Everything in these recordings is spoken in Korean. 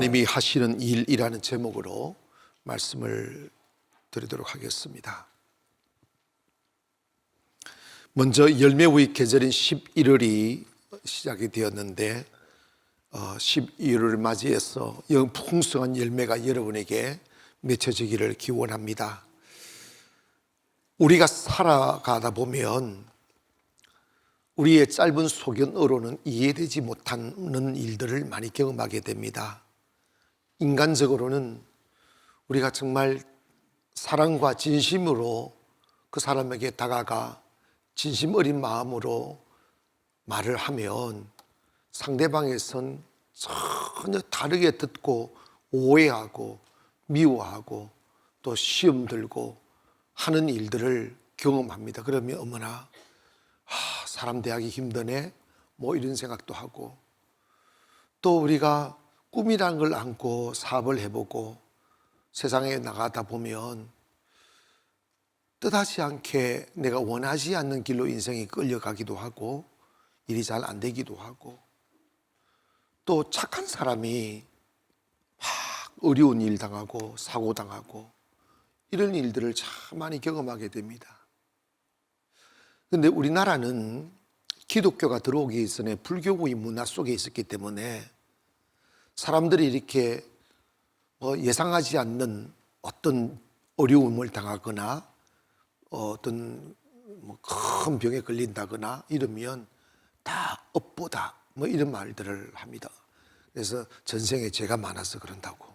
하나님이 하시는 일이라는 제목으로 말씀을 드리도록 하겠습니다. 먼저 열매의 계절인 11월이 시작이 되었는데 12월을 맞이해서 풍성한 열매가 여러분에게 맺혀지기를 기원합니다. 우리가 살아가다 보면 우리의 짧은 소견으로는 이해되지 못하는 일들을 많이 경험하게 됩니다. 인간적으로는 우리가 정말 사랑과 진심으로 그 사람에게 다가가 진심 어린 마음으로 말을 하면 상대방에선 전혀 다르게 듣고 오해하고 미워하고 또 시험 들고 하는 일들을 경험합니다. 그러면 어머나 사람 대하기 힘드네 뭐 이런 생각도 하고, 또 우리가 꿈이라는 걸 안고 사업을 해보고 세상에 나가다 보면 뜻하지 않게 내가 원하지 않는 길로 인생이 끌려가기도 하고 일이 잘 안 되기도 하고, 또 착한 사람이 막 어려운 일 당하고 사고 당하고 이런 일들을 참 많이 경험하게 됩니다. 그런데 우리나라는 기독교가 들어오기 전에 불교의 문화 속에 있었기 때문에 사람들이 이렇게 예상하지 않는 어떤 어려움을 당하거나 어떤 큰 병에 걸린다거나 이러면 다 업보다 이런 말들을 합니다. 그래서 전생에 죄가 많아서 그런다고.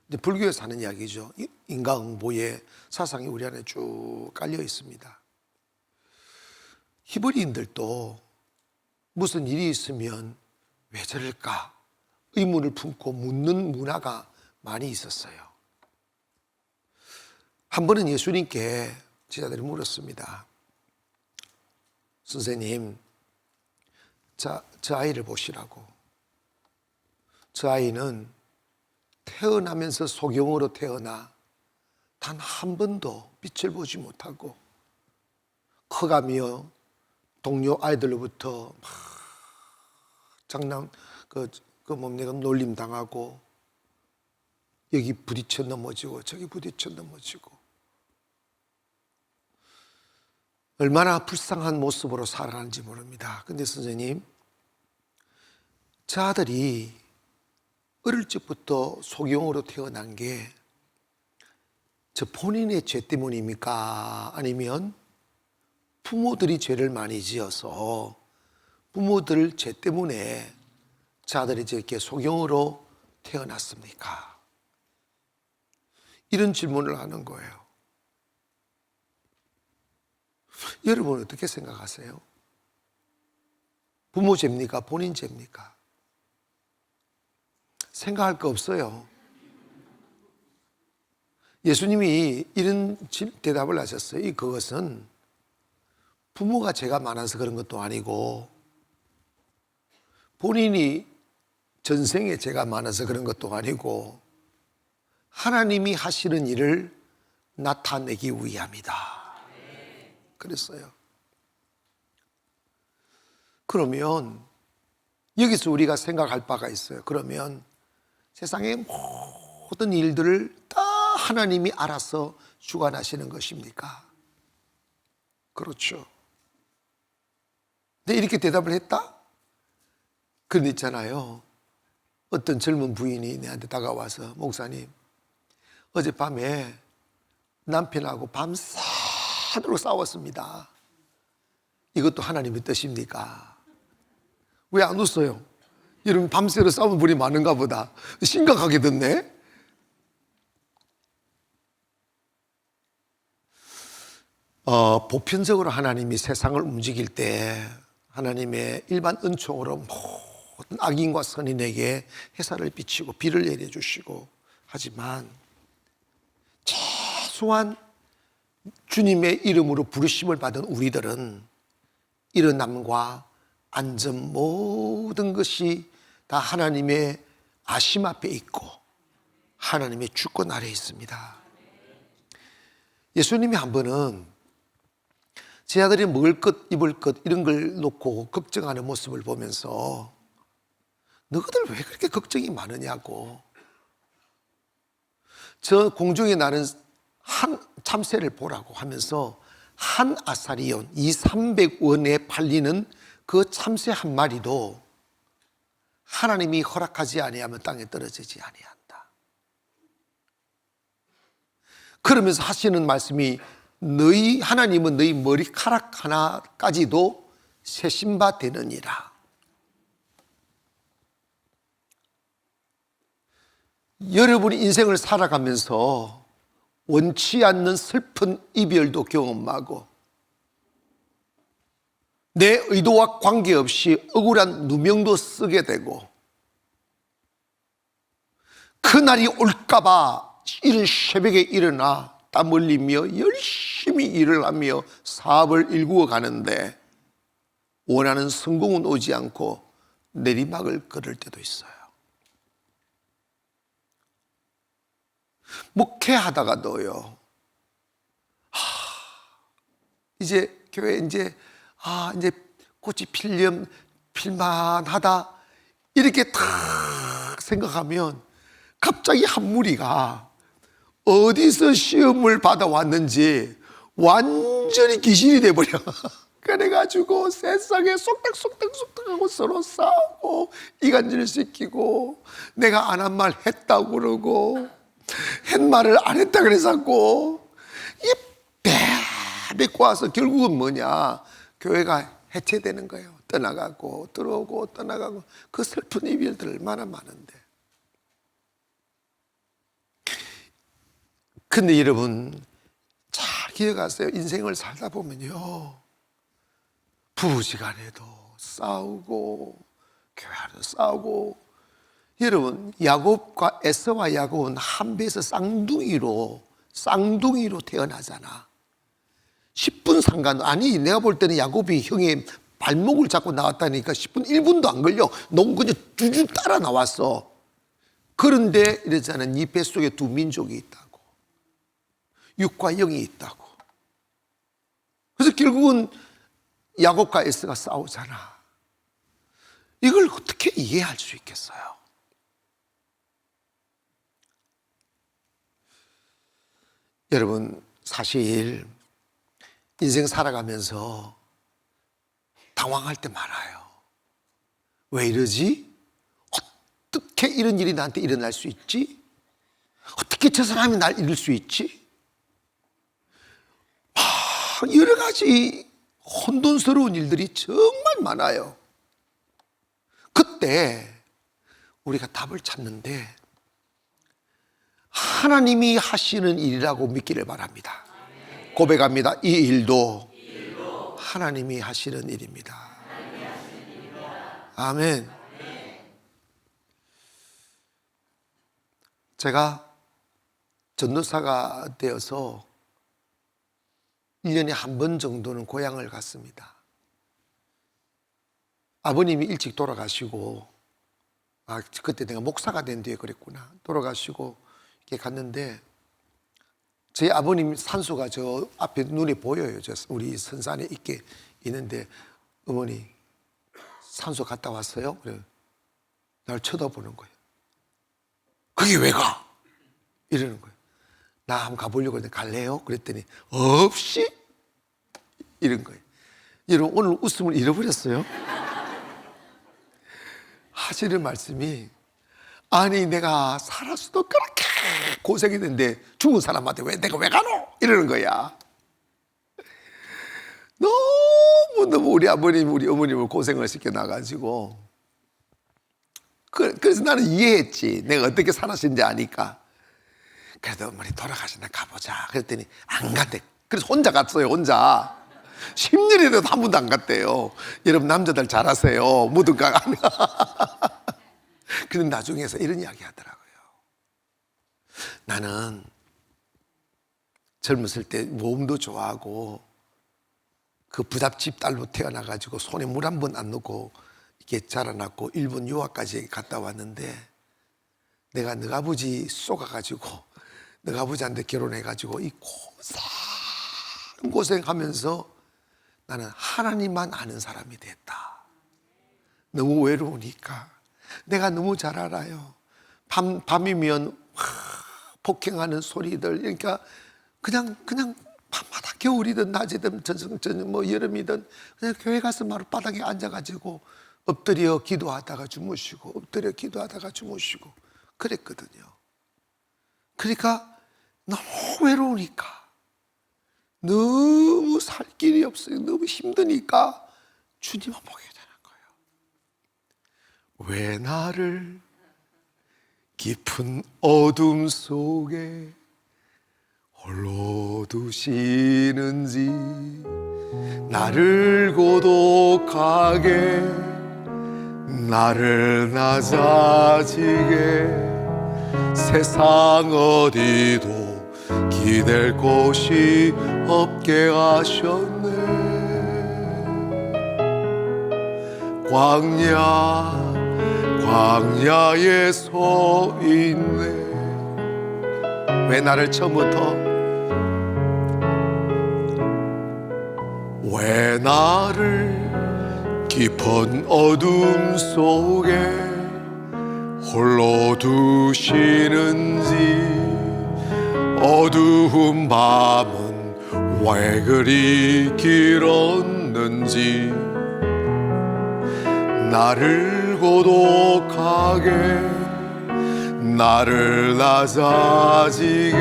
근데 불교에서 하는 이야기죠. 인과응보의 사상이 우리 안에 쭉 깔려 있습니다. 히브리인들도 무슨 일이 있으면 왜 저럴까 의문을 품고 묻는 문화가 많이 있었어요. 한 번은 예수님께 제자들이 물었습니다. 선생님, 저 아이를 보시라고. 저 아이는 태어나면서 소경으로 태어나 단 한 번도 빛을 보지 못하고 커가며 동료 아이들로부터 막 장난 내가 놀림 당하고 여기 부딪혀 넘어지고 저기 부딪혀 넘어지고 얼마나 불쌍한 모습으로 살아가는지 모릅니다. 근데 선생님, 저 아들이 어릴 적부터 소경으로 태어난 게 저 본인의 죄 때문입니까? 아니면 부모들이 죄를 많이 지어서 부모들 죄 때문에 저 아들이 저렇게 소경으로 태어났습니까? 이런 질문을 하는 거예요. 여러분 어떻게 생각하세요? 부모 죄입니까? 본인 죄입니까? 생각할 거 없어요. 예수님이 이런 대답을 하셨어요. 그것은 부모가 죄가 많아서 그런 것도 아니고 본인이 전생에 죄가 많아서 그런 것도 아니고 하나님이 하시는 일을 나타내기 위함이다. 그랬어요. 그러면 여기서 우리가 생각할 바가 있어요. 그러면 세상의 모든 일들을 다 하나님이 알아서 주관하시는 것입니까? 그렇죠. 근데 이렇게 대답을 했다? 그런 있잖아요. 어떤 젊은 부인이 내한테 다가와서 목사님, 어젯밤에 남편하고 밤새도록 싸웠습니다. 이것도 하나님의 뜻입니까? 왜 안 웃어요? 여러분 밤새도록 싸운 분이 많은가 보다. 심각하게 듣네. 보편적으로 하나님이 세상을 움직일 때 하나님의 일반 은총으로 모든 악인과 선인에게 햇살을 비치고 비를 내려주시고 하지만 최소한 주님의 이름으로 부르심을 받은 우리들은 일어남과 안전 모든 것이 다 하나님의 아심 앞에 있고 하나님의 주권 아래에 있습니다. 예수님이 한 번은 제 아들이 먹을 것 입을 것 이런 걸 놓고 걱정하는 모습을 보면서 너희들 왜 그렇게 걱정이 많으냐고 저 공중에 나는 한 참새를 보라고 하면서 한 아사리온 200~300원에 팔리는 그 참새 한 마리도 하나님이 허락하지 아니하면 땅에 떨어지지 아니한다. 그러면서 하시는 말씀이 하나님은 너희 머리카락 하나까지도 세신 바 되느니라. 여러분이 인생을 살아가면서 원치 않는 슬픈 이별도 경험하고 내 의도와 관계없이 억울한 누명도 쓰게 되고 그날이 올까봐 이른 새벽에 일어나 땀 흘리며 열심히 일을 하며 사업을 일구어 가는데 원하는 성공은 오지 않고 내리막을 걸을 때도 있어요. 목회하다가도요, 이제 교회 이제 꽃이 필만하다 이렇게 탁 생각하면 갑자기 한 무리가 어디서 시험을 받아왔는지 완전히 귀신이 돼버려. 그래가지고 세상에 쏙닥쏙닥쏙닥하고 서로 싸우고 이간질 시키고 내가 안 한 말 했다고 그러고 한 말을 안 했다 그래서고 맺고 와서 결국은 뭐냐, 교회가 해체되는 거예요. 떠나가고 들어오고 떠나가고 그 슬픈 이별들 얼마나 많은데. 근데 여러분 잘 기억하세요. 인생을 살다 보면요, 부부지간에도 싸우고 교회 안에서 싸우고. 여러분 야곱과 에서와 야곱은 한 배에서 쌍둥이로 태어나잖아. 10분 상관, 아니 내가 볼 때는 야곱이 형의 발목을 잡고 나왔다니까 10분 1분도 안 걸려. 너무 그냥 쭈쭈 따라 나왔어. 그런데 이러잖아, 네 뱃속에 두 민족이 있다고, 육과 영이 있다고. 그래서 결국은 야곱과 에서가 싸우잖아. 이걸 어떻게 이해할 수 있겠어요? 여러분 사실 인생 살아가면서 당황할 때 많아요. 왜 이러지? 어떻게 이런 일이 나한테 일어날 수 있지? 어떻게 저 사람이 날 잃을 수 있지? 여러 가지 혼돈스러운 일들이 정말 많아요. 그때 우리가 답을 찾는데 하나님이 하시는 일이라고 믿기를 바랍니다. 고백합니다. 이 일도 하나님이 하시는 일입니다. 아멘. 제가 전도사가 되어서 1년에 한 번 정도는 고향을 갔습니다. 아버님이 일찍 돌아가시고, 그때 내가 목사가 된 뒤에 그랬구나. 돌아가시고 이렇게 갔는데 제 아버님 산소가 저 앞에 눈에 보여요. 저 우리 선산에 있게 있는데, 어머니 산소 갔다 왔어요? 그래. 날 쳐다보는 거예요. 그게 왜 가? 이러는 거예요. 나 한번 가보려고 했는데 갈래요? 그랬더니 없이 이런 거예요. 여러분 오늘 웃음을 잃어버렸어요. 하시는 말씀이, 아니 내가 살았어도 그렇게 고생이 됐는데 죽은 사람한테 내가 왜 가노? 이러는 거야. 너무 우리 아버님 우리 어머님을 고생을 시켜놔가지고, 그래서 나는 이해했지. 내가 어떻게 살았는지 아니까. 그래도 어머니 돌아가신다 가보자 그랬더니 안 갔대. 그래서 혼자 갔어요. 혼자 10년이 돼도 한 번도 안 갔대요. 여러분 남자들 잘하세요. 무덤가 가면. 근데 나중에서 이런 이야기 하더라고요. 나는 젊었을 때 모험도 좋아하고 그 부잣집 딸로 태어나가지고 손에 물 한 번 안 넣고 이렇게 자라났고 일본 유학까지 갔다 왔는데, 내가 너희 아버지 쏘가가지고 너희 아버지한테 결혼해가지고 이 고생하면서 나는 하나님만 아는 사람이 됐다. 너무 외로우니까. 내가 너무 잘 알아요. 밤이면 폭행하는 소리들, 그러니까 그냥 밤마다 겨울이든 낮이든 저녁 뭐 여름이든 그냥 교회 가서 마룻바닥에 앉아가지고 엎드려 기도하다가 주무시고 엎드려 기도하다가 주무시고 그랬거든요. 그러니까 너무 외로우니까, 너무 살 길이 없어요. 너무 힘드니까 주님을 보게 되는 거예요. 왜 나를 깊은 어둠 속에 홀로 두시는지, 나를 고독하게, 나를 낮아지게 세상 어디도 기댈 곳이 없게 하셨네. 광야에 서 있네. 왜 나를 처음부터, 왜 나를 깊은 어둠 속에 홀로 두시는지, 어두운 밤은 왜 그리 길었는지, 나를 고독하게, 나를 낮아지게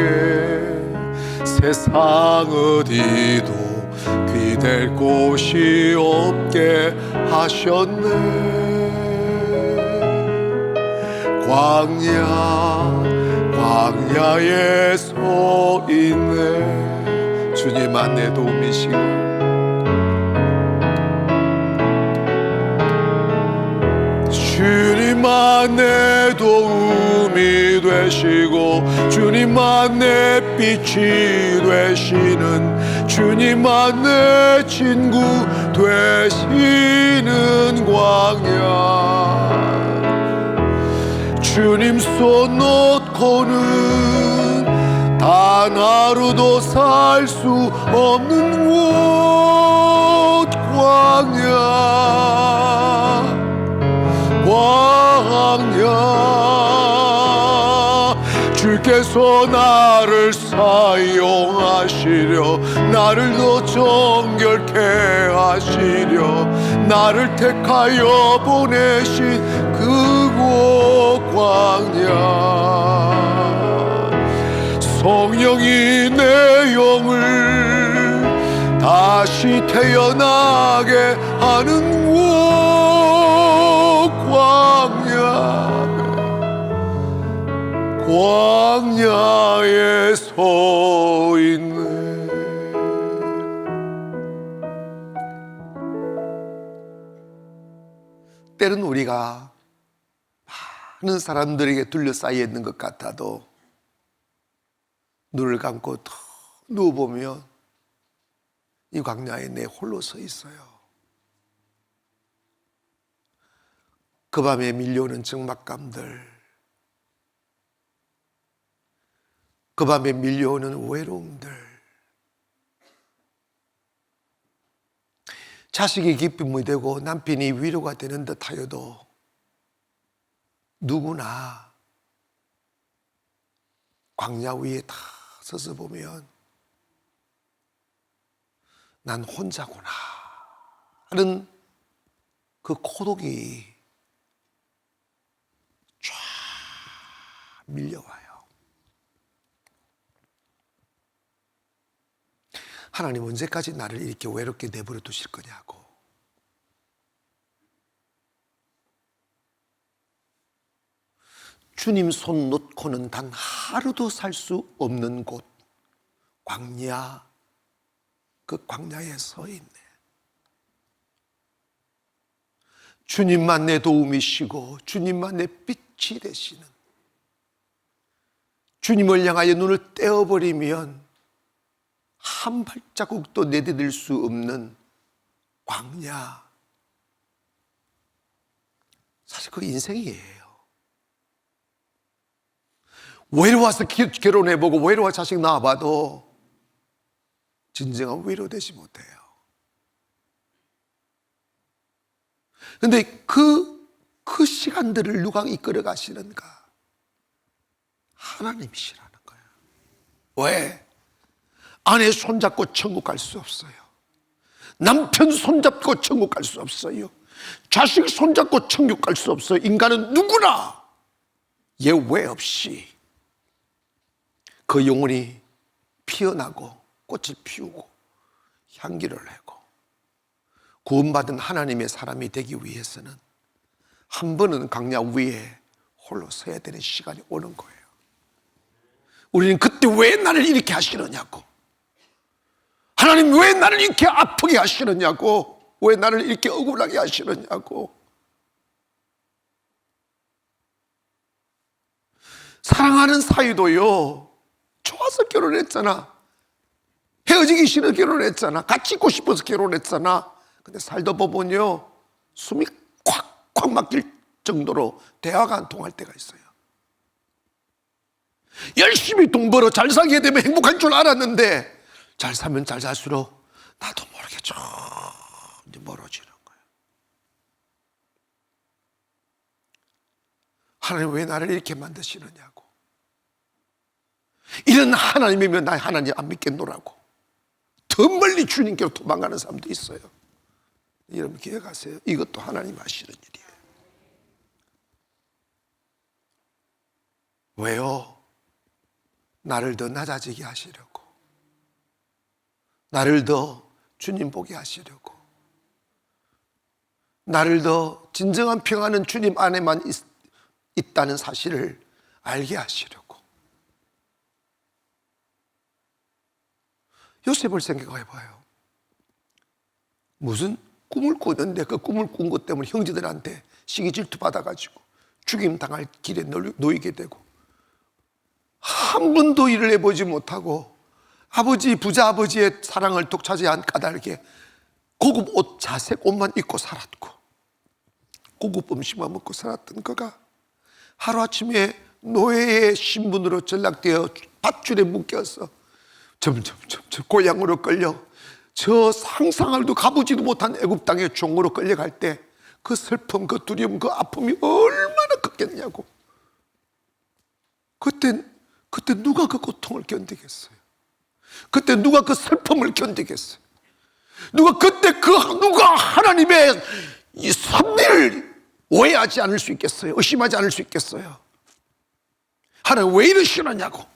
세상 어디도 기댈 곳이 없게 하셨네. 광야에 서 있네. 주님만 내 도움이시고, 주님만 내 도움이 되시고, 주님만 내 빛이 되시는, 주님만 내 친구 되시는 광야. 주님 손 놓고는 단 하루도 살 수 없는 곳, 광야. 주께서 나를 사용하시려, 나를 더 정결케 하시려, 나를 택하여 보내신 그곳 광야. 성령이 내 영을 다시 태어나게 하는 곳 광야에 서 있네. 때는 우리가 많은 사람들에게 둘러싸여 있는 것 같아도 눈을 감고 더 누워보면 이 광야에 내 홀로 서 있어요. 그 밤에 밀려오는 적막감들, 그 밤에 밀려오는 외로움들, 자식이 기쁨이 되고 남편이 위로가 되는 듯 하여도 누구나 광야 위에 다 서서 보면 난 혼자구나 하는 그 고독이 쫙 밀려와요. 하나님 언제까지 나를 이렇게 외롭게 내버려 두실 거냐고. 주님 손 놓고는 단 하루도 살 수 없는 곳, 광야, 그 광야에 서 있네. 주님만 내 도움이시고 주님만 내 빛이 되시는, 주님을 향하여 눈을 떼어버리면 한 발자국도 내디딜 수 없는 광야. 사실 그 인생이에요. 외로워서 결혼해보고 외로워 자식 낳아봐도 진정한 위로되지 못해요. 그런데 그 시간들을 누가 이끌어 가시는가? 하나님이시라는 거예요. 왜? 아내 손잡고 천국 갈 수 없어요. 남편 손잡고 천국 갈 수 없어요. 자식 손잡고 천국 갈 수 없어요. 인간은 누구나 예외 없이 그 영혼이 피어나고 꽃을 피우고 향기를 내고 구원받은 하나님의 사람이 되기 위해서는 한 번은 강야 위에 홀로 서야 되는 시간이 오는 거예요. 우리는 그때 왜 나를 이렇게 하시느냐고, 하나님 왜 나를 이렇게 아프게 하시느냐고, 왜 나를 이렇게 억울하게 하시느냐고. 사랑하는 사이도요, 좋아서 결혼했잖아. 헤어지기 싫어 결혼했잖아. 같이 있고 싶어서 결혼했잖아. 근데 살다 보면요, 숨이 콱콱 막힐 정도로 대화가 안 통할 때가 있어요. 열심히 돈 벌어 잘 살게 되면 행복할 줄 알았는데, 잘 살면 잘 살수록 나도 모르게 좀 멀어지는 거예요. 하나님 왜 나를 이렇게 만드시느냐고. 이런 하나님이면 나 하나님 안 믿겠노라고 더 멀리 주님께로 도망가는 사람도 있어요. 여러분 기억하세요. 이것도 하나님 하시는 일이에요. 왜요? 나를 더 낮아지게 하시려고, 나를 더 주님 보게 하시려고, 나를 더 진정한 평안은 주님 안에만 있다는 사실을 알게 하시려고. 요셉을 생각해 봐요. 무슨 꿈을 꾸는데 그 꿈을 꾼 것 때문에 형제들한테 시기 질투 받아가지고 죽임 당할 길에 놓이게 되고, 한 번도 일을 해보지 못하고 아버지, 부자 아버지의 사랑을 독차지한 까닭에 고급 옷, 자색 옷만 입고 살았고 고급 음식만 먹고 살았던 그가 하루아침에 노예의 신분으로 전락되어 밧줄에 묶여서 점점 고향으로 끌려 저 상상을도 가보지도 못한 애굽 땅의 종으로 끌려갈 때 그 슬픔, 그 두려움, 그 아픔이 얼마나 컸겠냐고. 그때 누가 그 고통을 견디겠어요? 그때 누가 그 슬픔을 견디겠어요? 누가 하나님의 이 섭리를 오해하지 않을 수 있겠어요? 의심하지 않을 수 있겠어요? 하나님 왜 이러시느냐고.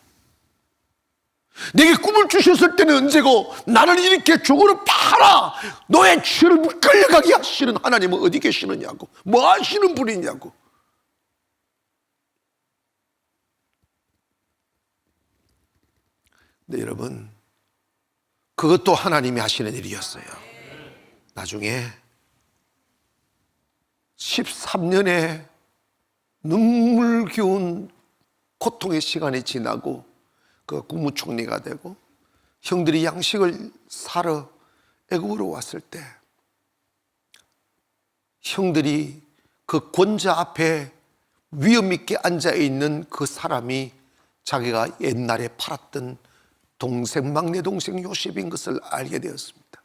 내게 꿈을 주셨을 때는 언제고 나를 이렇게 종으로 팔아 너의 죄를 끌려가게 하시는 하나님은 어디 계시느냐고. 뭐 하시는 분이냐고. 근데 여러분, 그것도 하나님이 하시는 일이었어요. 나중에 13년의 눈물겨운 고통의 시간이 지나고 그 국무총리가 되고 형들이 양식을 사러 애굽으로 왔을 때 형들이 그 권자 앞에 위험 있게 앉아있는 그 사람이 자기가 옛날에 팔았던 동생, 막내 동생 요셉인 것을 알게 되었습니다.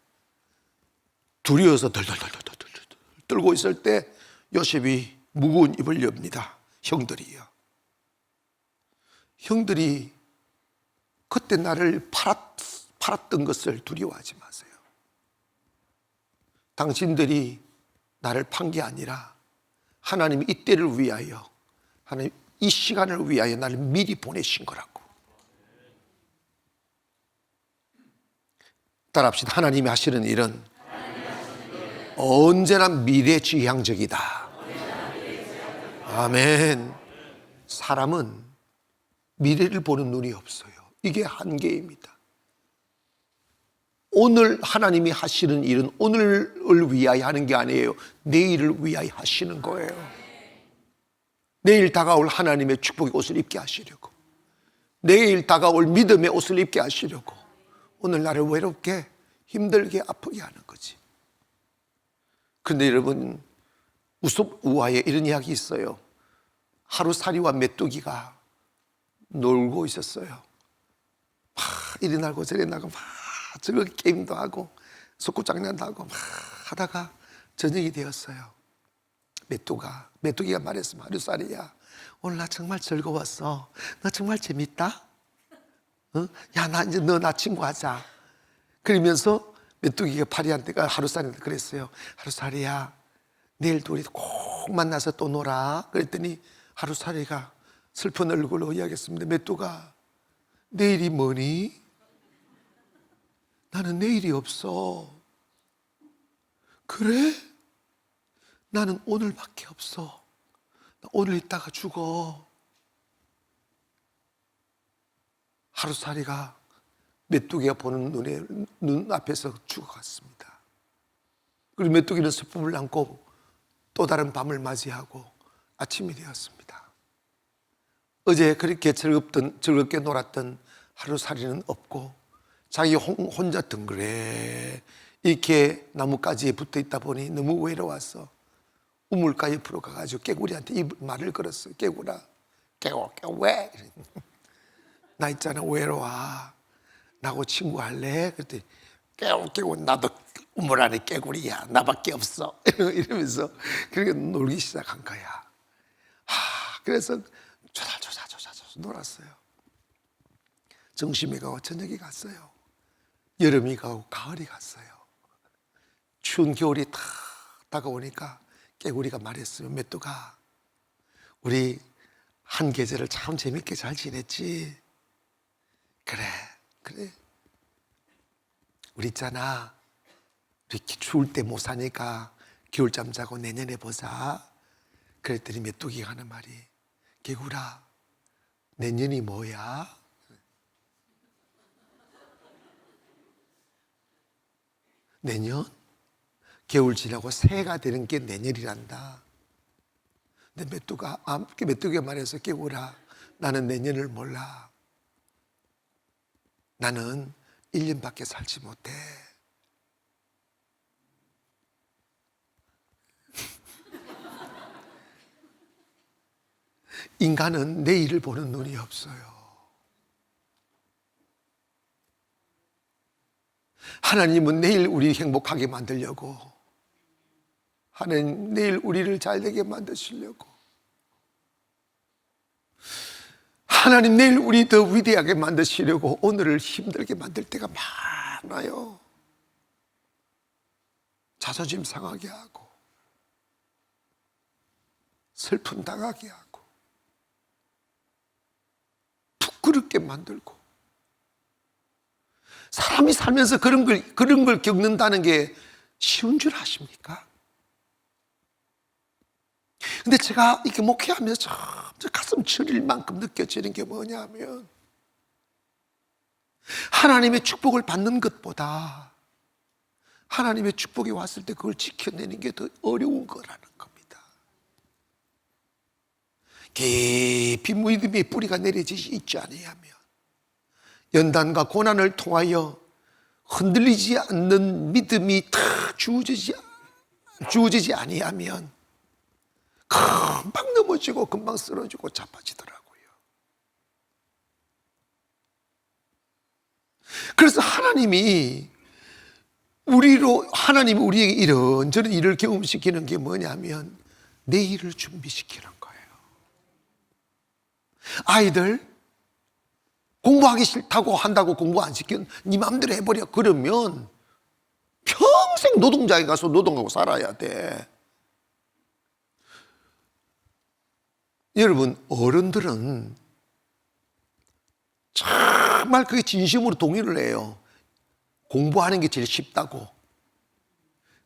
두려워서 덜덜덜 떨고 있을 때 요셉이 무거운 입을 엽니다. 형들이요. 형들이 그때 나를 팔았던 것을 두려워하지 마세요. 당신들이 나를 판 게 아니라 하나님이 이때를 위하여, 하나님 이 시간을 위하여 나를 미리 보내신 거라고. 따라합시다. 하나님이 하시는 일은 언제나 미래지향적이다. 아멘. 사람은 미래를 보는 눈이 없어요. 이게 한계입니다. 오늘 하나님이 하시는 일은 오늘을 위하여 하는 게 아니에요. 내일을 위하여 하시는 거예요. 내일 다가올 하나님의 축복의 옷을 입게 하시려고, 내일 다가올 믿음의 옷을 입게 하시려고 오늘 나를 외롭게 힘들게 아프게 하는 거지. 그런데 여러분, 우솝 우화에 이런 이야기 있어요. 하루살이와 메뚜기가 놀고 있었어요. 막 이리 나고 저리 나고 막 즐겁게 게임도 하고 속구장난도 하고 막 하다가 저녁이 되었어요. 메뚜기가 말했습니다. 하루살이야, 오늘 나 정말 즐거웠어. 너 정말 재밌다? 야, 나 이제 너 나 친구하자. 그러면서 메뚜기가 파리한테가 하루살이한테 그랬어요. 하루살이야, 내일도 우리 꼭 만나서 또 놀아. 그랬더니 하루살이가 슬픈 얼굴로 이야기했습니다. 메뚜가, 내일이 뭐니? 나는 내일이 없어. 그래? 나는 오늘밖에 없어. 나 오늘 있다가 죽어. 하루살이가 메뚜기가 보는 눈 앞에서 죽어갔습니다. 그리고 메뚜기는 슬픔을 안고 또 다른 밤을 맞이하고 아침이 되었습니다. 어제 그렇게 즐겁게 놀았던 하루살이는 없고 자기 혼자 덩그레 이렇게 나뭇가지에 붙어 있다 보니 너무 외로워서 우물가 옆으로 가가지고 깨구리한테 이 말을 걸었어요. 깨구라, 깨구 왜? 나 있잖아, 외로워. 나하고 친구할래? 그랬더니 깨고 나도 우물 안에 깨구리야. 나밖에 없어. 이러면서 그렇게 놀기 시작한 거야. 그래서 조잘조잘 놀았어요. 점심이 가고 저녁이 갔어요. 여름이 가고 가을이 갔어요. 추운 겨울이 탁 다가오니까 깨구리가 말했어요. 메뚜가, 우리 한 계절을 참 재밌게 잘 지냈지? 그래. 우리 있잖아, 이렇게 추울 때 못 사니까 겨울잠 자고 내년에 보자. 그랬더니 메뚜기가 하는 말이, 개구라, 내년이 뭐야? 내년? 겨울 지나고 새해가 되는 게 내년이란다. 근데 메뚜기가 말해서, 깨구라, 나는 내년을 몰라. 나는 1년밖에 살지 못해. 인간은 내일을 보는 눈이 없어요. 하나님은 내일 우리 행복하게 만들려고, 하나님 내일 우리를 잘되게 만드시려고, 하나님 내일 우리 더 위대하게 만드시려고 오늘을 힘들게 만들 때가 많아요. 자존심 상하게 하고 슬픔 당하게 하고 부끄럽게 만들고. 사람이 살면서 그런 걸 겪는다는 게 쉬운 줄 아십니까? 근데 제가 이렇게 목회하면서 저 가슴 저릴 만큼 느껴지는 게 뭐냐면, 하나님의 축복을 받는 것보다 하나님의 축복이 왔을 때 그걸 지켜내는 게 더 어려운 거라는 겁니다. 깊이 믿음의 뿌리가 내려지지 있지 아니하면, 연단과 고난을 통하여 흔들리지 않는 믿음이 탁 주어지지 아니하면 금방 넘어지고 금방 쓰러지고 자빠지더라고요. 그래서 하나님이 우리에게 이런저런 일을 경험시키는 게 뭐냐면 내일을 준비시키는 거예요. 아이들 공부하기 싫다고 한다고 공부 안 시키면 네 마음대로 해버려. 그러면 평생 노동자에 가서 노동하고 살아야 돼. 여러분, 어른들은 정말 그게 진심으로 동의를 해요. 공부하는 게 제일 쉽다고.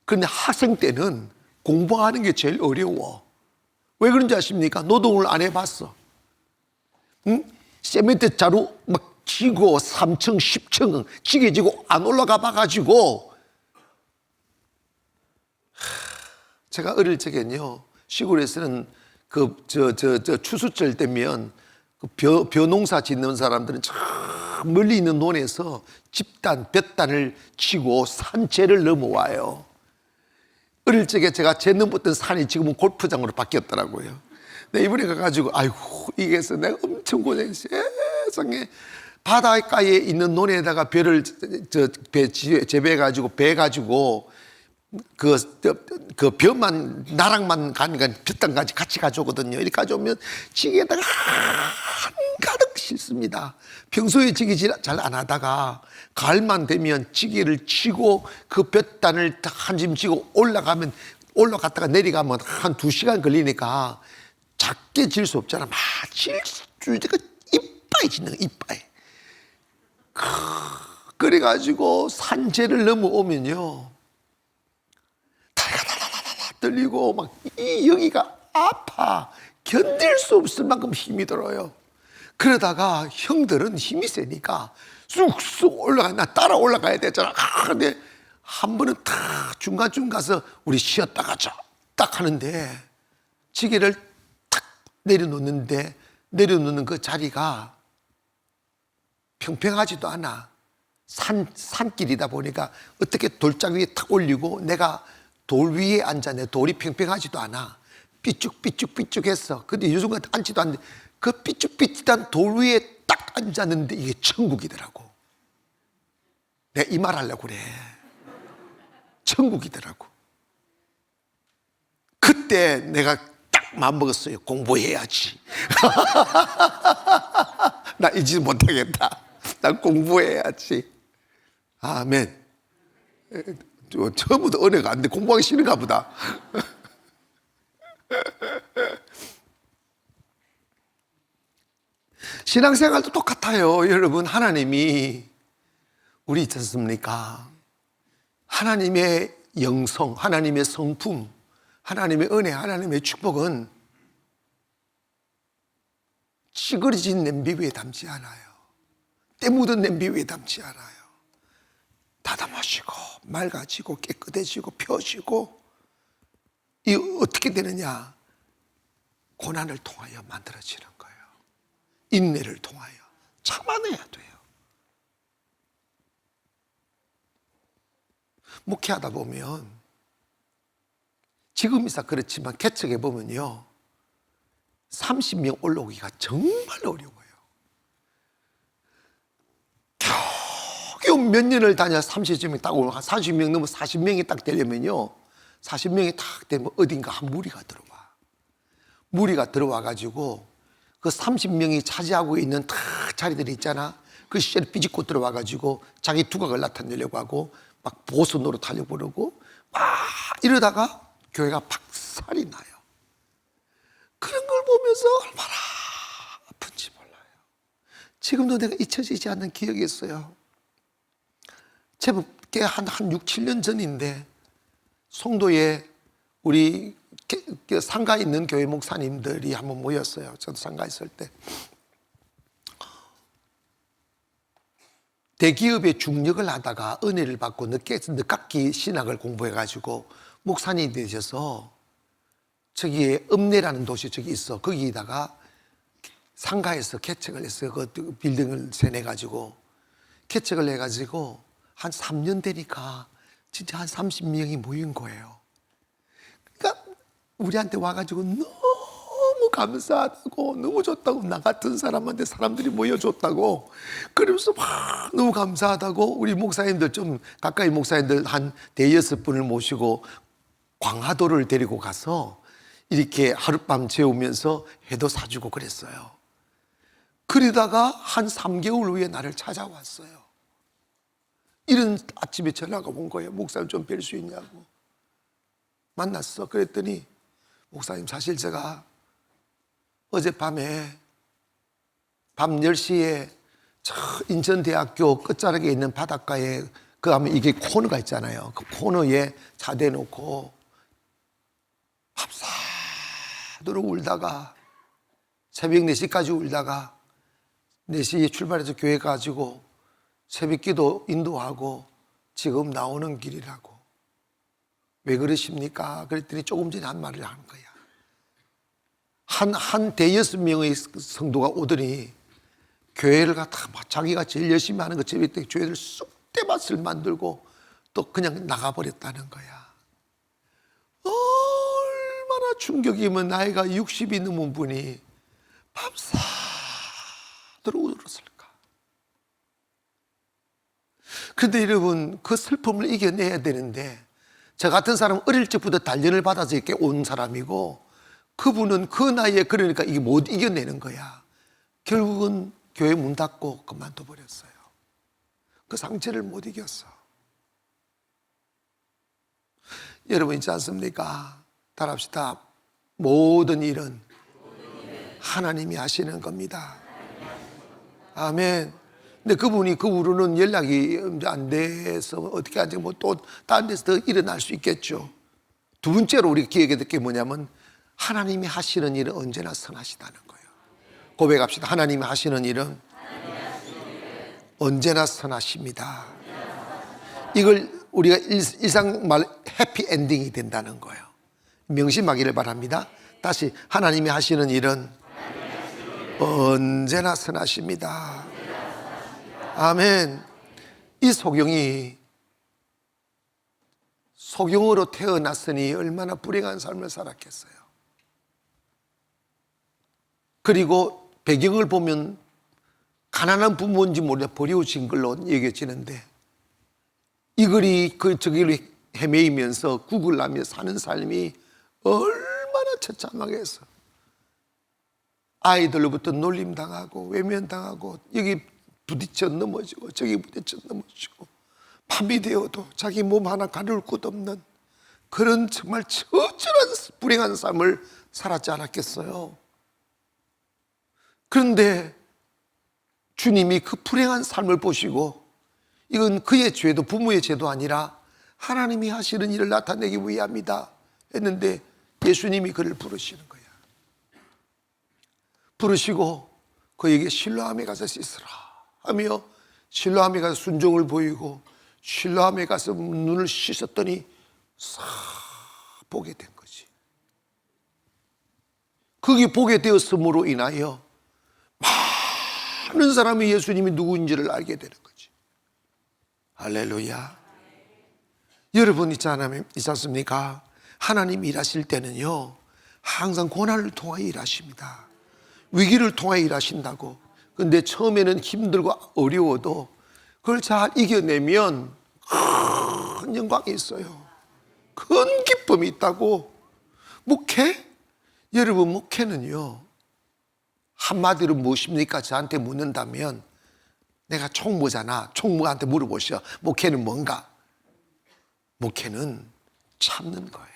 그런데 학생 때는 공부하는 게 제일 어려워. 왜 그런지 아십니까? 노동을 안 해봤어. 응? 세멘트 자루 막 지고 3층, 10층 지게 지고 안 올라가 봐가지고. 제가 어릴 적엔요, 시골에서는 추수철 되면 벼농사 짓는 사람들은 저 멀리 있는 논에서 집단, 볕단을 치고 산채를 넘어와요. 어릴 적에 제가 재넘었던 산이 지금은 골프장으로 바뀌었더라고요. 근데 이번에 가가지고, 아이고, 이게서 내가 엄청 고생했어요. 세상에. 바닷가에 있는 논에다가 벼를 재배해가지고, 배가지고, 그 벼만 나랑만 가니까 볕땅까지 같이 가져오거든요. 이렇게 가져오면 찌개에다가 한가득 싣습니다. 평소에 찌개 잘 안 하다가 가을만 되면 찌개를 치고 그 볕단을 한 짐 지고 올라갔다가 내려가면 한 2시간 걸리니까 작게 질 수 없잖아. 막 질수가 이빠이 짓는 거, 이빠이. 그래가지고 산재를 넘어오면요, 다리가 떨리고 막 이 여기가 아파. 견딜 수 없을 만큼 힘이 들어요. 그러다가 형들은 힘이 세니까 쑥쑥 나 따라 올라가야 되잖아. 근데 한 번은 탁 중간쯤 가서 우리 쉬었다가 딱 하는데 지게를 탁 내려놓는 그 자리가 평평하지도 않아. 산길이다 보니까 어떻게 돌짝 위에 탁 올리고 내가 돌 위에 앉았네. 돌이 평평하지도 않아. 삐쭉삐쭉삐쭉했어. 근데 이 순간 앉지도 않는데 그 삐쭉삐쭉한 돌 위에 딱 앉았는데 이게 천국이더라고. 내가 이 말 하려고 그래. 천국이더라고. 그때 내가 딱 마음먹었어요. 공부해야지. 나 이 짓 못하겠다. 난 공부해야지. 아멘. 처음부터 은혜가 안 돼. 공부하기 싫은가 보다. 신앙생활도 똑같아요. 여러분, 하나님이 우리 있지 않습니까? 하나님의 영성, 하나님의 성품, 하나님의 은혜, 하나님의 축복은 찌그러진 냄비 위에 담지 않아요. 때 묻은 냄비 위에 담지 않아요. 다담아지고 맑아지고 깨끗해지고 펴지고, 이 어떻게 되느냐? 고난을 통하여 만들어지는 거예요. 인내를 통하여 참아내야 돼요. 목회하다 보면 지금이사 그렇지만 개척해 보면요, 30명 올라오기가 정말 어려워요. 겨우 몇 년을 다녀 30명이 딱 오고 40명 넘어 40명이 딱 되려면요, 40명이 딱 되면 어딘가 한 무리가 들어와. 무리가 들어와 가지고 그 30명이 차지하고 있는 탁 자리들이 있잖아. 그 시절에 삐집고 들어와 가지고 자기 두각을 나타내려고 하고 막 보수 노릇하려고 그러고 막 이러다가 교회가 박살이 나요. 그런 걸 보면서 얼마나 아픈지 몰라요. 지금도 내가 잊혀지지 않는 기억이 있어요. 제법 한 6, 7년 전인데 송도에 우리 상가에 있는 교회 목사님들이 한번 모였어요. 저도 상가에 있을 때. 대기업의 중역을 하다가 은혜를 받고 늦깎이 신학을 공부해가지고 목사님이 되셔서 저기에 읍내라는 도시 저기 있어. 거기다가 상가에서 개척을 했어요. 그 빌딩을 세내가지고 개척을 해가지고 한 3년 되니까 진짜 한 30명이 모인 거예요. 그러니까 우리한테 와가지고 너무 감사하다고, 너무 좋다고, 나 같은 사람한테 사람들이 모여줬다고, 그러면서 막 너무 감사하다고, 우리 목사님들 좀 가까이 목사님들 한 5-6분을 모시고 광화도를 데리고 가서 이렇게 하룻밤 재우면서 회도 사주고 그랬어요. 그러다가 한 3개월 후에 나를 찾아왔어요. 이른 아침에 전화가 온 거예요. 목사님 좀 뵐 수 있냐고. 만났어. 그랬더니 목사님, 사실 제가 어젯밤에 밤 10시에 저 인천대학교 끝자락에 있는 바닷가에 그 하면 이게 코너가 있잖아요. 그 코너에 자대 놓고 밤새도록 울다가 새벽 4시까지 울다가 4시에 출발해서 교회 가지고 새벽기도 인도하고 지금 나오는 길이라고. 왜 그러십니까? 그랬더니 조금 전에 한 말을 하는 거야. 한 5-6명의 성도가 오더니 교회를 갖다가 자기가 제일 열심히 하는 거 제일 때 교회를 쑥대밭을 만들고 또 그냥 나가버렸다는 거야. 얼마나 충격이면 나이가 60이 넘은 분이 밤새도록 울었을까. 그런데 여러분, 그 슬픔을 이겨내야 되는데 저 같은 사람은 어릴 적부터 단련을 받아서 이렇게 온 사람이고, 그분은 그 나이에 그러니까 이게 못 이겨내는 거야. 결국은 교회 문 닫고 그만둬 버렸어요. 그 상처를 못 이겼어. 여러분 있지 않습니까? 따라합시다. 모든 일은 하나님이 하시는 겁니다. 아멘. 근데 그분이 그 후로는 연락이 안 돼서 어떻게 하지, 뭐 또 다른 데서 더 일어날 수 있겠죠. 두 번째로 우리가 기억해야 될 게 뭐냐면, 하나님이 하시는 일은 언제나 선하시다는 거예요. 고백합시다. 하나님이 하시는 일은 언제나 선하십니다. 이걸 우리가 일상 말 해피 엔딩이 된다는 거예요. 명심하기를 바랍니다. 다시, 하나님이 하시는 일은 언제나 선하십니다. 아멘. 이 소경으로 태어났으니 얼마나 불행한 삶을 살았겠어요. 그리고 배경을 보면 가난한 부모인지 몰라 버려진 걸로 여겨지는데, 이 글이 저 길로 헤매이면서 구걸하며 사는 삶이 얼마나 처참하겠어. 아이들로부터 놀림당하고 외면당하고, 여기 부딪혀 넘어지고 저기 부딪혀 넘어지고, 밤이 되어도 자기 몸 하나 가릴 곳 없는 그런 정말 처절한 불행한 삶을 살았지 않았겠어요. 그런데 주님이 그 불행한 삶을 보시고, 이건 그의 죄도 부모의 죄도 아니라 하나님이 하시는 일을 나타내기 위함이다 했는데, 예수님이 그를 부르시는 거야. 부르시고 그에게 실로암에 가서 씻으라 하며, 실로암에 가서 순종을 보이고 실로암에 가서 눈을 씻었더니 싹 보게 된 거지. 그게 보게 되었음으로 인하여 많은 사람이 예수님이 누구인지를 알게 되는 거지. 할렐루야. 여러분 있지 않습니까? 하나님 일하실 때는요, 항상 고난을 통하여 일하십니다. 위기를 통하여 일하신다고. 근데 처음에는 힘들고 어려워도 그걸 잘 이겨내면 큰 영광이 있어요. 큰 기쁨이 있다고. 목회? 여러분, 목회는요, 한마디로 무엇입니까? 저한테 묻는다면, 내가 총무잖아. 총무한테 물어보셔. 목회는 뭔가? 목회는 참는 거예요.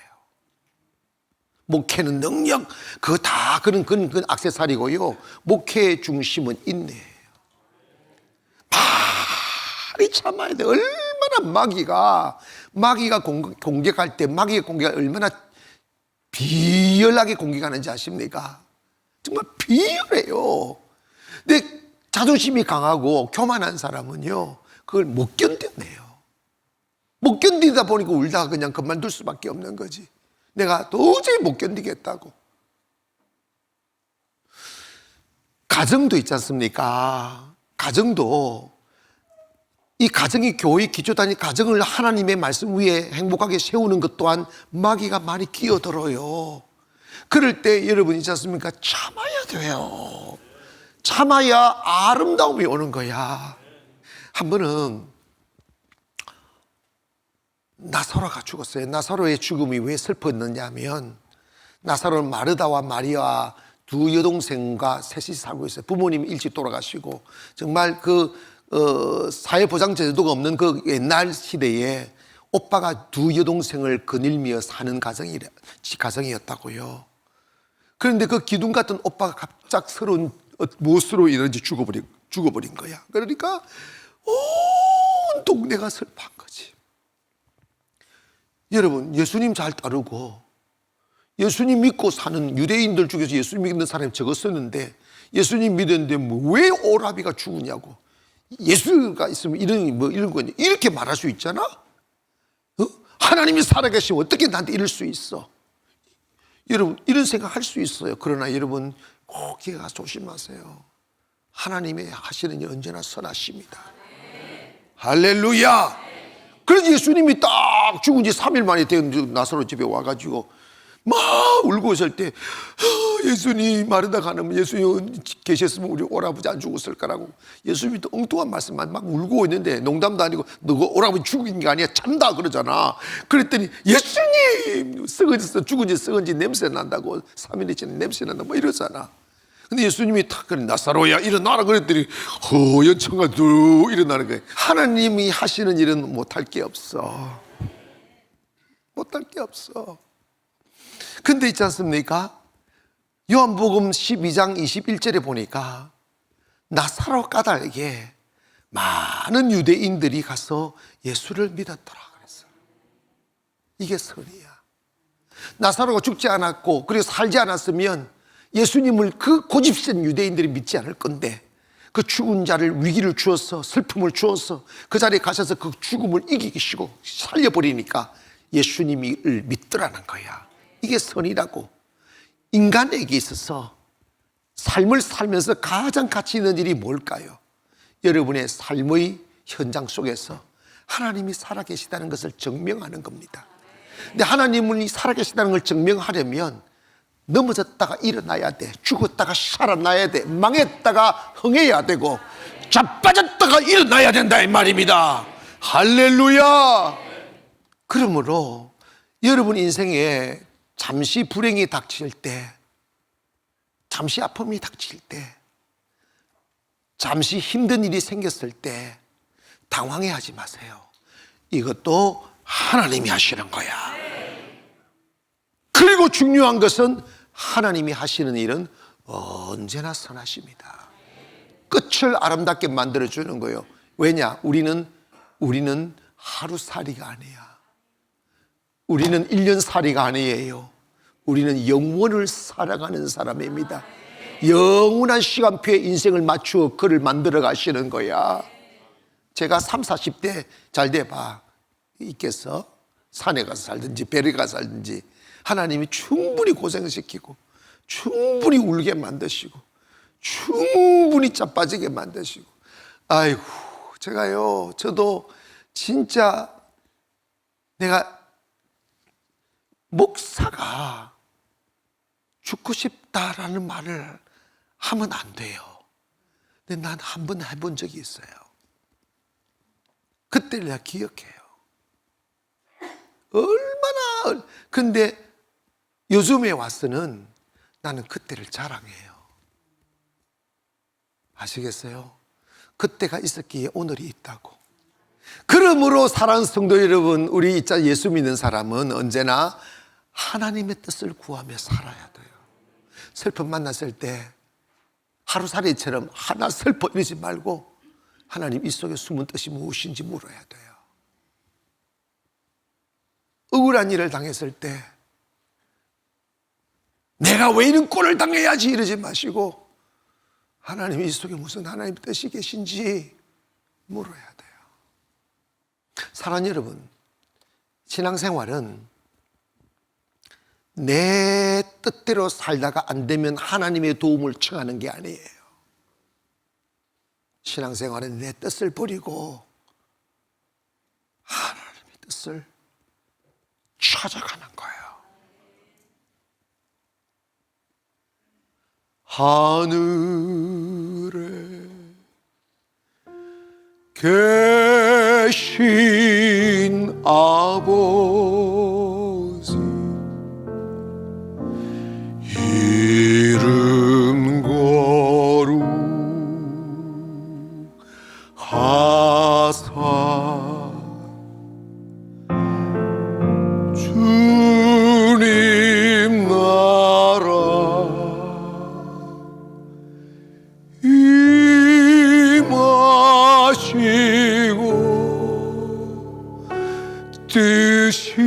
목회는 능력, 그거 다 그런 액세서리고요. 목회의 중심은 인내예요. 많이 참아야 돼. 얼마나 마귀가 공격할 때, 마귀의 공격이 얼마나 비열하게 공격하는지 아십니까? 정말 비열해요. 근데 자존심이 강하고 교만한 사람은요, 그걸 못 견뎌내요. 못 견디다 보니까 울다가 그냥 그만둘 수밖에 없는 거지. 내가 도저히 못 견디겠다고. 가정도 있지 않습니까? 가정도, 이 가정이 교회 기초단위 가정을 하나님의 말씀 위에 행복하게 세우는 것 또한 마귀가 많이 끼어들어요. 그럴 때 여러분 있지 않습니까? 참아야 돼요. 참아야 아름다움이 오는 거야. 한 번은 나사로가 죽었어요. 나사로의 죽음이 왜 슬펐느냐 하면, 나사로는 마르다와 마리아 두 여동생과 셋이 살고 있어요. 부모님이 일찍 돌아가시고, 정말 사회보장제도가 없는 그 옛날 시대에 오빠가 두 여동생을 거닐며 사는 가정이었다고요. 그런데 그 기둥 같은 오빠가 갑작스러운 무엇으로 인한지 죽어버린 거야. 그러니까 온 동네가 슬퍼한 거지. 여러분, 예수님 잘 따르고 예수님 믿고 사는 유대인들 중에서 예수님 믿는 사람이 적었었는데, 예수님 믿었는데 왜 오라비가 죽으냐고. 예수가 있으면 이런 거냐, 이렇게 말할 수 있잖아. 하나님이 살아계시면 어떻게 나한테 이럴 수 있어? 여러분, 이런 생각 할 수 있어요. 그러나 여러분 꼭 기가 조심하세요. 하나님의 하시는 일 언제나 선하십니다. 할렐루야. 그래서 예수님이 딱 죽은 지 3일 만에 된 나사로 집에 와가지고 막 울고 있을 때 예수님 마르다 가는 예수님 계셨으면 우리 오라버지 안 죽었을 거라고 예수님이 또 엉뚱한 말씀만 막 울고 있는데 농담도 아니고 너가 오라버지 죽은 게 아니야 참다 그러잖아. 그랬더니 예수님 썩어졌어 죽은지 썩은지 냄새 난다고 3일이 지난 냄새 난다 뭐 이러잖아. 근데 예수님이 탁 그래 나사로야 일어나라 그랬더니 허연 청가 쭉 일어나는 거예요. 하나님이 하시는 일은 못할 게 없어. 못할 게 없어. 근데 있지 않습니까? 요한복음 12장 21절에 보니까 나사로 까닭에 많은 유대인들이 가서 예수를 믿었더라 그랬어. 이게 선이야. 나사로가 죽지 않았고 그리고 살지 않았으면 예수님을 그 고집센 유대인들이 믿지 않을 건데 그 죽은 자를 위기를 주어서 슬픔을 주어서 그 자리에 가셔서 그 죽음을 이기시고 살려버리니까 예수님을 믿더라는 거야. 이게 선이라고. 인간에게 있어서 삶을 살면서 가장 가치 있는 일이 뭘까요? 여러분의 삶의 현장 속에서 하나님이 살아계시다는 것을 증명하는 겁니다. 근데 하나님이 살아계시다는 걸 증명하려면 넘어졌다가 일어나야 돼. 죽었다가 살아나야 돼. 망했다가 흥해야 되고 자빠졌다가 일어나야 된다 이 말입니다. 할렐루야. 그러므로 여러분 인생에 잠시 불행이 닥칠 때, 잠시 아픔이 닥칠 때, 잠시 힘든 일이 생겼을 때 당황해하지 마세요. 이것도 하나님이 하시는 거야. 그리고 중요한 것은 하나님이 하시는 일은 언제나 선하십니다. 끝을 아름답게 만들어주는 거예요. 왜냐? 우리는 하루살이가 아니야. 우리는 1년살이가 아니에요. 우리는 영원을 살아가는 사람입니다. 영원한 시간표에 인생을 맞추어 그를 만들어 가시는 거야. 제가 30, 40대 잘 돼봐 있겠어? 산에 가서 살든지 배를 가서 살든지 하나님이 충분히 고생시키고 충분히 울게 만드시고 충분히 자빠지게 만드시고 아이고 제가요 저도 진짜 내가 목사가 죽고 싶다라는 말을 하면 안 돼요. 근데 난 한 번 해본 적이 있어요. 그때를 내가 기억해요. 얼마나. 근데 요즘에 와서는 나는 그때를 자랑해요. 아시겠어요? 그때가 있었기에 오늘이 있다고. 그러므로 사랑하는 성도 여러분, 우리 진짜 예수 믿는 사람은 언제나 하나님의 뜻을 구하며 살아야 돼요. 슬픔 만났을 때 하루살이처럼 하나 슬퍼 이러지 말고 하나님 이 속에 숨은 뜻이 무엇인지 물어야 돼요. 억울한 일을 당했을 때 내가 왜 이런 꼴을 당해야지 이러지 마시고 하나님 이 속에 무슨 하나님 뜻이 계신지 물어야 돼요. 사랑하는 여러분, 신앙생활은 내 뜻대로 살다가 안 되면 하나님의 도움을 청하는 게 아니에요. 신앙생활은 내 뜻을 버리고 하나님의 뜻을 찾아가는 거예요. 하늘에 계신 아버지 이름 거룩하사 주님 나라 임하시고 뜻이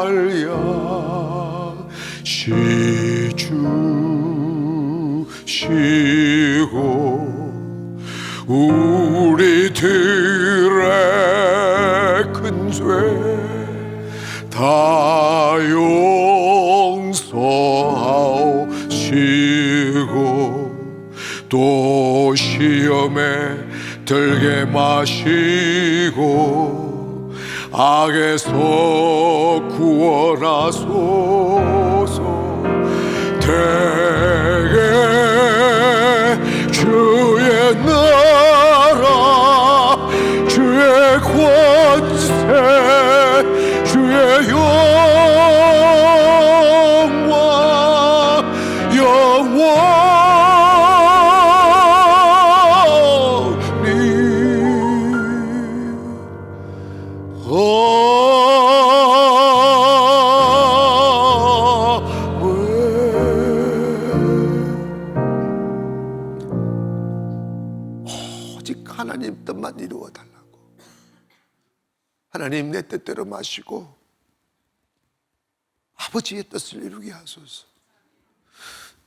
이루어갈야 시주시고 우리들의 큰 죄 다 용서하시고 용서하시고 또 시험에 들게 마시고 악에서 구원하소서. 대개 주의 나라 주의 권세 주의 영광 오직 하나님 뜻만 이루어 달라고. 하나님 내 뜻대로 마시고 아버지의 뜻을 이루게 하소서.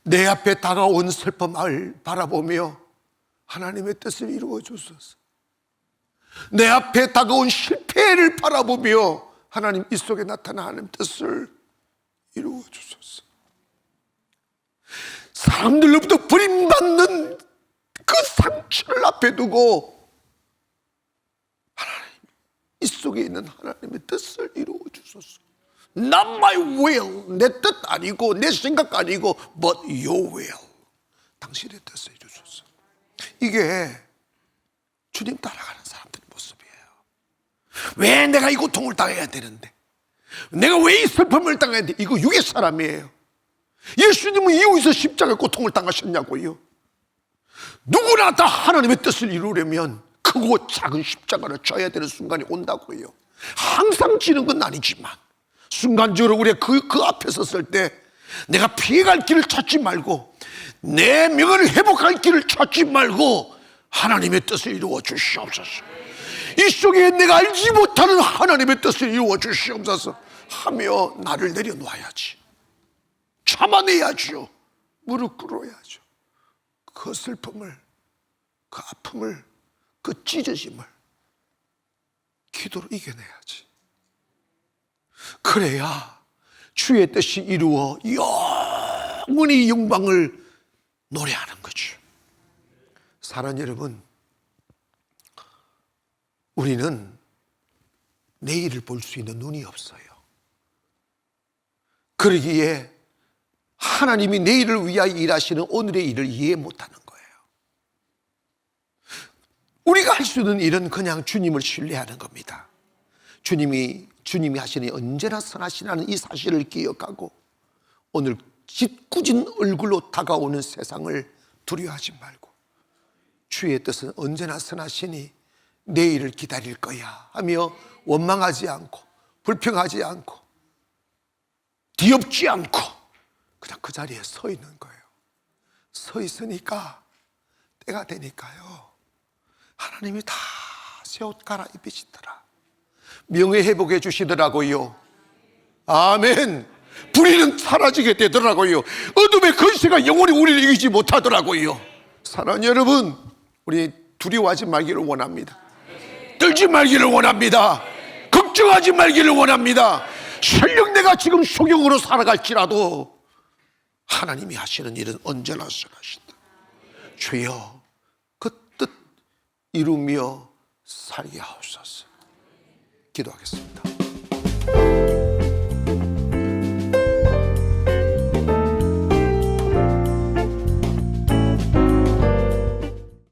내 앞에 다가온 슬픔을 바라보며 하나님의 뜻을 이루어 주소서. 내 앞에 다가온 실패를 바라보며 하나님 이 속에 나타난 하나님 뜻을 이루어 주소서. 사람들로부터 버림받는 그 상처를 앞에 두고 하나님 이 속에 있는 하나님의 뜻을 이루어 주소서. Not my will, 내 뜻 아니고 내 생각 아니고 but your will, 당신의 뜻을 이루소서. 이게 주님 따라가는 사람들의 모습이에요. 왜 내가 이 고통을 당해야 되는데, 내가 왜 이 슬픔을 당해야 돼? 이거 육의 사람이에요. 예수님은 이유에서 십자가의 고통을 당하셨냐고요. 누구나 다 하나님의 뜻을 이루려면 크고 작은 십자가를 져야 되는 순간이 온다고요. 항상 지는 건 아니지만 순간적으로 우리가 그 앞에 섰을 때 내가 피해갈 길을 찾지 말고 내 명예를 회복할 길을 찾지 말고 하나님의 뜻을 이루어 주시옵소서. 이 속에 내가 알지 못하는 하나님의 뜻을 이루어 주시옵소서 하며 나를 내려놓아야지. 참아내야죠. 무릎 꿇어야죠. 그 슬픔을, 그 아픔을, 그 찢어짐을 기도로 이겨내야지. 그래야 주의 뜻이 이루어 영원히 영광을 노래하는 거죠. 사랑하는 여러분, 우리는 내일을 볼 수 있는 눈이 없어요. 그러기에 하나님이 내일을 위하여 일하시는 오늘의 일을 이해 못하는 거예요. 우리가 할 수 있는 일은 그냥 주님을 신뢰하는 겁니다. 주님이 하시니 언제나 선하시라는 이 사실을 기억하고 오늘 짓궂은 얼굴로 다가오는 세상을 두려워하지 말고 주의 뜻은 언제나 선하시니 내일을 기다릴 거야 하며 원망하지 않고 불평하지 않고 뒤엎지 않고 그냥 그 자리에 서 있는 거예요. 서 있으니까 때가 되니까요 하나님이 다 새 옷 갈아입히시더라. 명예 회복해 주시더라고요. 아멘. 불의는 사라지게 되더라고요. 어둠의 권세가 영원히 우리를 이기지 못하더라고요. 사랑하는 여러분, 우리 두려워하지 말기를 원합니다. 떨지 말기를 원합니다. 걱정하지 말기를 원합니다. 설령 내가 지금 소경으로 살아갈지라도 하나님이 하시는 일은 언제나 선하신다. 주여 그 뜻 이루며 살게 하옵소서. 기도하겠습니다.